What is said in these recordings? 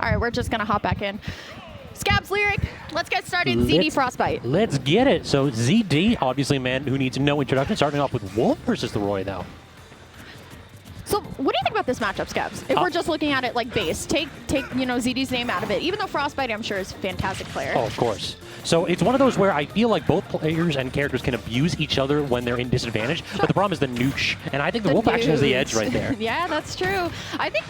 All right, we're just going to hop back in. Scabs Lyric, let's get started. ZD Frostbyte. Let's get it. So ZD, obviously a man who needs no introduction, starting off with Wolf versus the Roy now. So what do you think about this matchup, Scabs? If we're just looking at it like base, take ZD's name out of it. Even though Frostbyte, I'm sure, is a fantastic player. Oh, of course. So it's one of those where I feel like both players and characters can abuse each other when they're in disadvantage, but the problem is the nooch. And I think the Wolf actually has the edge right there. Yeah, that's true. I think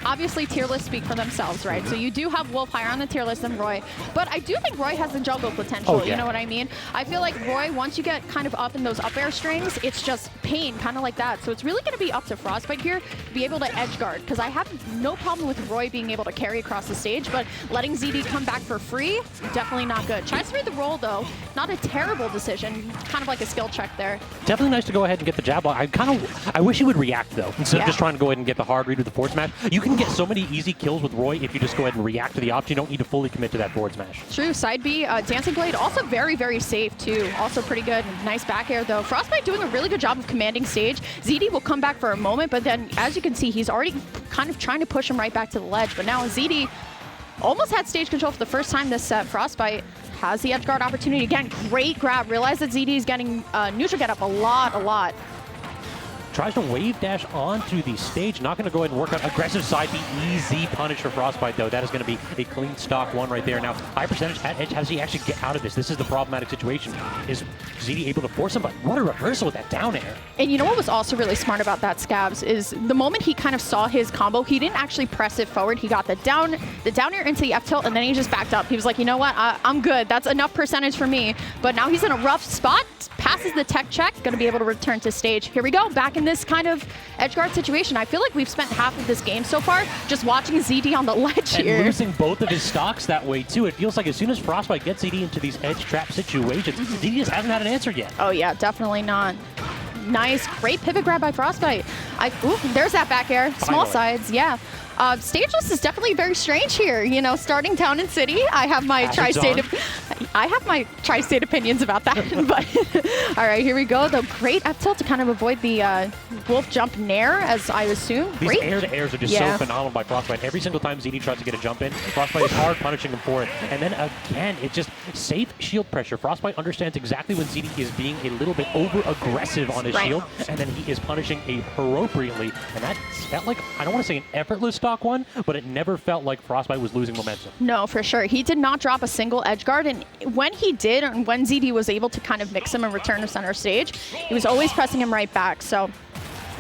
obviously tier lists speak for themselves, right? So you do have Wolf higher on the tier list than Roy, but I do think Roy has the jungle potential. Oh, yeah. You know what I mean? I feel like Roy, once you get kind of up in those up air strings, it's just pain, kind of like that. So it's really going to be up to Frostbyte here to be able to edge guard, because I have no problem with Roy being able to carry across the stage, but letting ZD come back for free, definitely not good. Tries to read the roll though, not a terrible decision, kind of like a skill check there. Definitely nice to go ahead and get the jab block. I wish he would react though, instead of just trying to go ahead and get the hard read with the forward smash. You can get so many easy kills with Roy if you just go ahead and react to the option. You don't need to fully commit to that forward smash. True. Side B, Dancing Blade, also very, very safe too. Also pretty good. Nice back air though. Frostbyte doing a really good job of commanding stage. ZD will come back for a moment, but then as you can see, he's already kind of trying to push him right back to the ledge. But now ZD almost had stage control for the first time this set. Frostbyte has the edge guard opportunity. Again, great grab. Realize that ZD is getting neutral get up a lot. Tries to wave dash onto the stage. Not going to go ahead and work on aggressive side B. Easy punish for Frostbyte, though. That is going to be a clean stock one right there. Now, high percentage at edge. How does he actually get out of this? This is the problematic situation. Is ZD able to force him? But what a reversal with that down air. And you know what was also really smart about that, Scabs, is the moment he kind of saw his combo, he didn't actually press it forward. He got the down air into the F tilt, and then he just backed up. He was like, you know what? I'm good. That's enough percentage for me. But now he's in a rough spot. Passes the tech check. Going to be able to return to stage. Here we go. Back in this kind of edge guard situation. I feel like we've spent half of this game so far just watching ZD on the ledge here. And losing both of his stocks that way, too. It feels like as soon as Frostbyte gets ZD into these edge trap situations, ZD just hasn't had an answer yet. Oh, yeah, definitely not. Nice. Great pivot grab by Frostbyte. Ooh, there's that back air. Small sides, yeah. Stage list is definitely very strange here. You know, starting Town and City, I have my tri-state opinions about that. But all right, here we go. The great F tilt to kind of avoid the Wolf jump nair, as I assume. These air-to-airs are just so phenomenal by Frostbyte. Every single time ZD tries to get a jump in, Frostbyte is hard punishing him for it. And then again, it's just safe shield pressure. Frostbyte understands exactly when ZD is being a little bit over-aggressive on his shield, and then he is punishing appropriately. And that felt like, I don't want to say an effortless stock one, but it never felt like Frostbyte was losing momentum. No, for sure. He did not drop a single edge guard, and when he did, and when ZD was able to kind of mix him and return to center stage, he was always pressing him right back. So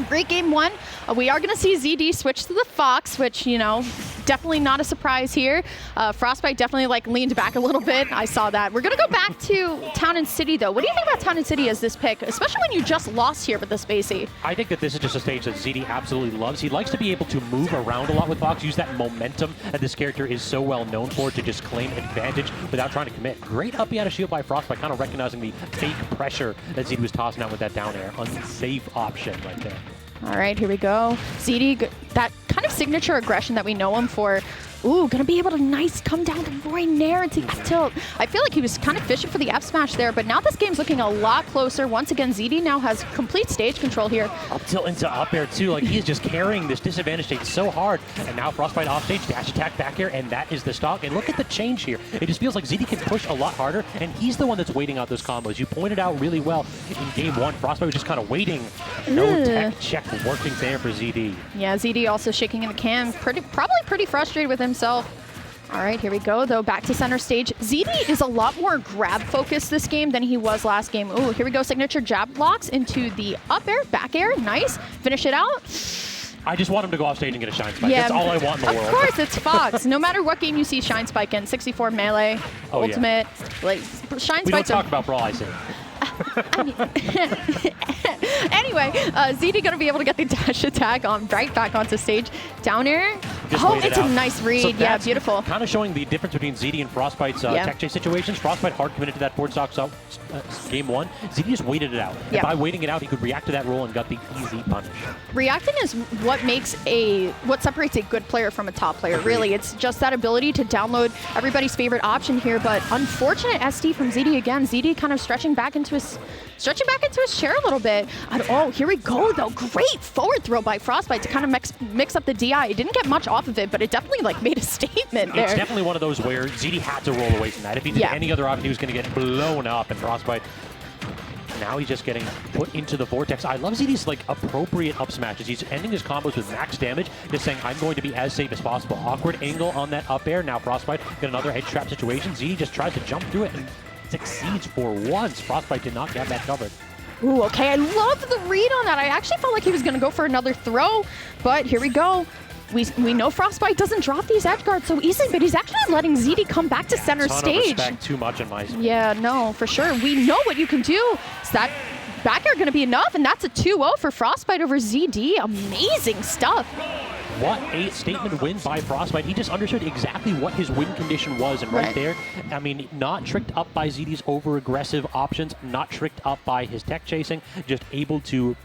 great game one. We are going to see ZD switch to the Fox, which, you know, definitely not a surprise here. Frostbyte definitely leaned back a little bit. I saw that. We're going to go back to Town and City, though. What do you think about Town and City as this pick, especially when you just lost here with the Spacey? I think that this is just a stage that ZD absolutely loves. He likes to be able to move around a lot with Fox, use that momentum that this character is so well known for to just claim advantage without trying to commit. Great up out of shield by Frostbyte, kind of recognizing the fake pressure that ZD was tossing out with that down air. Unsafe option right there. All right, here we go. ZD, that kind of signature aggression that we know him for. Ooh, gonna be able to come down to Roy Nair into F tilt. I feel like he was kind of fishing for the F smash there, but now this game's looking a lot closer. Once again, ZD now has complete stage control here. Up tilt into up air too. Like, he is just carrying this disadvantage stage so hard. And now Frostbyte off stage, dash attack back air, and that is the stock. And look at the change here. It just feels like ZD can push a lot harder, and he's the one that's waiting out those combos. You pointed out really well in game one. Frostbyte was just kind of waiting. No tech check working there for ZD. Yeah, ZD also shaking in the cam. Probably pretty frustrated with himself. All right, here we go, though. Back to center stage. ZD is a lot more grab-focused this game than he was last game. Ooh, here we go. Signature jab blocks into the up air, back air. Nice. Finish it out. I just want him to go off stage and get a Shine Spike. Yeah, that's all I want in the world. Of course, it's Fox. No matter what game you see Shine Spike in, 64 melee, Ultimate. Like, Shine Spike. We don't talk about Brawl, I say. Anyway, ZD going to be able to get the dash attack on right back onto stage. Down air. It's a nice read. So yeah, beautiful. Kind of showing the difference between ZD and Frostbyte's tech chase situations. Frostbyte hard committed to that forward stock game one. ZD just waited it out. And by waiting it out, he could react to that roll and got the easy punish. Reacting is what separates a good player from a top player. Really, it's just that ability to download everybody's favorite option here. But unfortunate SD from ZD again. ZD kind of stretching back into his chair a little bit. Oh, here we go though. Great forward throw by Frostbyte to kind of mix up the DI. It didn't get much off off of it, but it definitely like made a statement there. It's definitely one of those where ZD had to roll away from that. If he did any other option, he was going to get blown up, and Frostbyte, now he's just getting put into the vortex. I love ZD's like appropriate up smashes. He's ending his combos with max damage, just saying, I'm going to be as safe as possible. Awkward angle on that up air. Now Frostbyte got another edge trap situation. ZD just tries to jump through it and succeeds for once. Frostbyte did not get that covered. Ooh, okay, I love the read on that. I actually felt like he was going to go for another throw, but here we go. We know Frostbyte doesn't drop these edge guards so easily, but he's actually letting ZD come back to center stage. Ton of respect, too much in my zone. Yeah, no, for sure. We know what you can do. Is that back air going to be enough? And that's a 2-0 for Frostbyte over ZD. Amazing stuff. What a statement win by Frostbyte. He just understood exactly what his win condition was, and right there, I mean, not tricked up by ZD's over-aggressive options, not tricked up by his tech chasing, just able to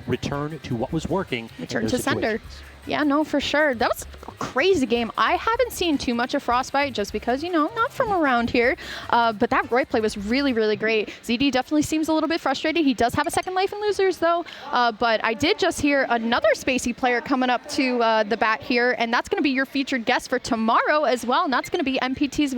return to what was working. Return to sender. Yeah, no, for sure. That was a crazy game. I haven't seen too much of Frostbyte just because, you know, not from around here. But that Roy play was really, really great. ZD definitely seems a little bit frustrated. He does have a second life in losers, though. But I did just hear another Spacey player coming up to the bat here, and that's going to be your featured guest for tomorrow as well, and that's going to be MPT's